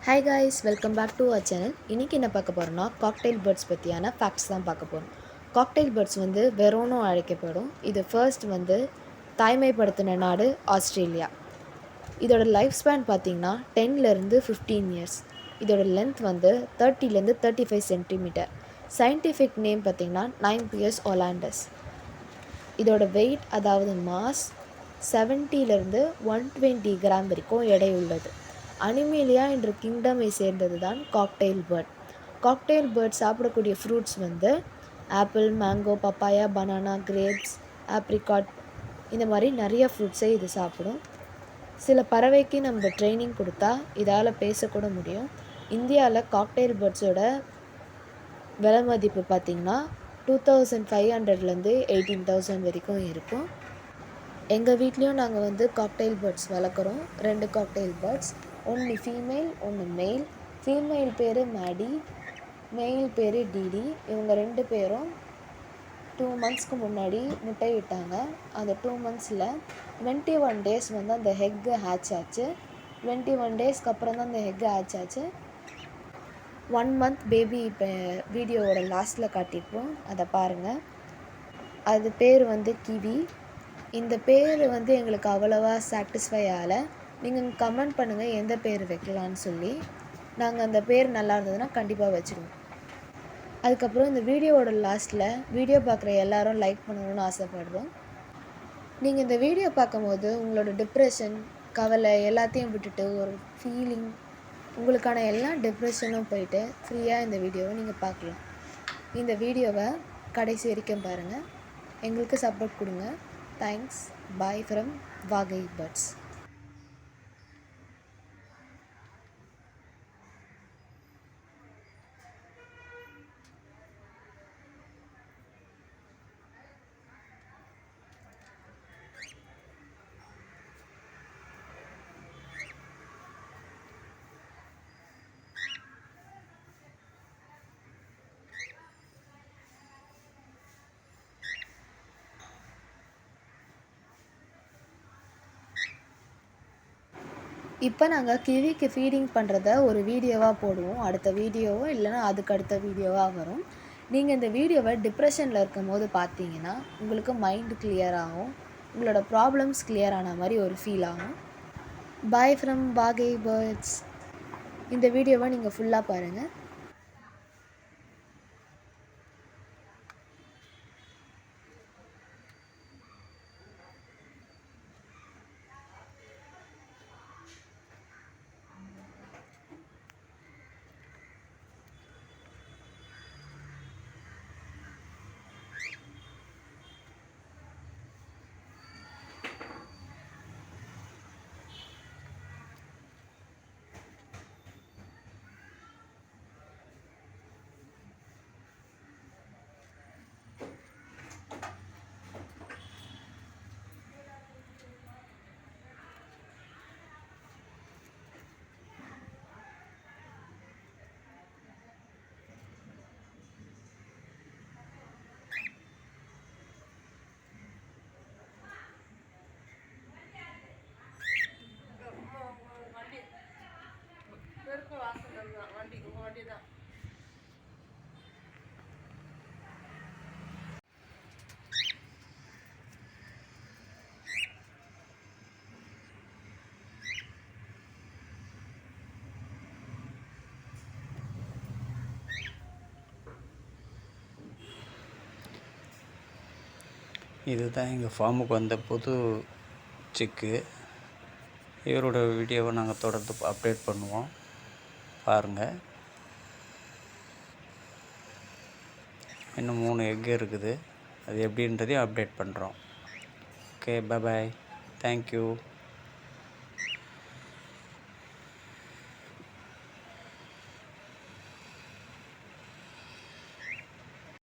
Hi guys, welcome back to our channel. இன்றைக்கி என்ன பார்க்க போகிறோம்னா காக்டெயில் பேர்ட்ஸ் பற்றியான ஃபேக்ட்ஸ் தான் பார்க்க போகிறோம். காக்டெயில் பேர்ட்ஸ் வெரோனோ அழைக்கப்படும். இது ஃபர்ஸ்ட் தாய்மைப்படுத்தின நாடு ஆஸ்திரேலியா. இதோட லைஃப் ஸ்பேன் பார்த்திங்கன்னா 10லேருந்து 15 இயர்ஸ். இதோட லென்த் 30லேருந்து 35 சென்டிமீட்டர். சயின்டிஃபிக் நேம் பார்த்திங்கன்னா 9 ஒலாண்டஸ். இதோட வெயிட் அதாவது மாஸ் 70லேருந்து 120 கிராம் வரைக்கும் எடை உள்ளது. அனிமேலியா என்ற கிங்டமை சேர்ந்தது தான் காக்டெயில் பேர்ட். காக்டெயில் பேர்ட் சாப்பிடக்கூடிய fruits apple, mango, papaya, banana, grapes, apricot இந்த மாதிரி நிறைய ஃப்ரூட்ஸை இது சாப்பிடும். சில பறவைக்கு நம்ம ட்ரைனிங் கொடுத்தா இதால் பேசக்கூட முடியும். இந்தியாவில் காக்டெயில் பேர்ட்ஸோட விலை மதிப்பு பார்த்திங்கன்னா 2500லேருந்து 18,000 வரைக்கும் இருக்கும். எங்கள் வீட்லேயும் நாங்கள் காக்டெயில் பேர்ட்ஸ் வளர்க்குறோம். 2 காக்டெயில் பேர்ட்ஸ், ஒன்று ஃபீமேல் ஒன்று மெயில். ஃபீமேல் பேர் மேடி, மெயில் பேர் டிடி. இவங்க 2 பேரும் 2 மந்த்ஸ்க்கு முன்னாடி முட்டையிட்டாங்க. அந்த 2 மந்த்ஸில் 21 டேஸ் அந்த ஹெக்கு ஹேட்ச் ஆச்சு. 21 டேஸ்க்கு அப்புறம் தான் அந்த ஹெக்கு ஹேட்ச் ஆச்சு. 1 மந்த் பேபி இப்போ வீடியோவோட லாஸ்ட்டில் காட்டியிருப்போம், அதை பாருங்கள். அது பேர் கிவி. இந்த பேர் எங்களுக்கு அவ்வளோவா சாட்டிஸ்ஃபை ஆகலை. நீங்கள் கமெண்ட் பண்ணுங்கள் எந்த பேர் வைக்கலான்னு சொல்லி. நாங்கள் அந்த பேர் நல்லா இருந்ததுன்னா கண்டிப்பாக வச்சுருவோம். அதுக்கப்புறம் இந்த வீடியோவோட லாஸ்ட்டில் வீடியோ பார்க்குற எல்லாரும் லைக் பண்ணணும்னு ஆசைப்படுறோம். நீங்கள் இந்த வீடியோ பார்க்கும்போது உங்களோட டிப்ரெஷன், கவலை எல்லாத்தையும் விட்டுட்டு ஒரு ஃபீலிங், உங்களுக்கான எல்லா டிப்ரெஷனும் போயிட்டு ஃப்ரீயாக இந்த வீடியோவை நீங்கள் பார்க்கலாம். இந்த வீடியோவை கடைசி வரைக்கும் பாருங்கள். எங்களுக்கு சப்போர்ட் கொடுங்க. தேங்க்ஸ். பாய் ஃப்ரம் வாகை பேர்ட்ஸ். இப்போ நாங்கள் கிவிக்கு ஃபீடிங் பண்ணுறத ஒரு வீடியோவாக போடுவோம். அடுத்த வீடியோவோ இல்லைனா அதுக்கு அடுத்த வீடியோவாக வரும். நீங்கள் இந்த வீடியோவை டிப்ரெஷனில் இருக்கும் போது பார்த்தீங்கன்னா உங்களுக்கு மைண்டு கிளியர் ஆகும். உங்களோட ப்ராப்ளம்ஸ் கிளியர் ஆன மாதிரி ஒரு ஃபீல் ஆகும். பாய் ஃப்ரம் வாகை பேர்ட்ஸ். இந்த வீடியோவை நீங்கள் ஃபுல்லாக பாருங்கள். இதுதான் எங்கள் ஃபார்முக்கு வந்த புது சிக்கு. இவரோட வீடியோவை நாங்கள் தொடர்ந்து அப்டேட் பண்ணுவோம், பாருங்கள். இன்னும் 3 எக் இருக்குது. அது எப்படின்றதையும் அப்டேட் பண்ணுறோம். ஓகே, பாய். தேங்க்யூ.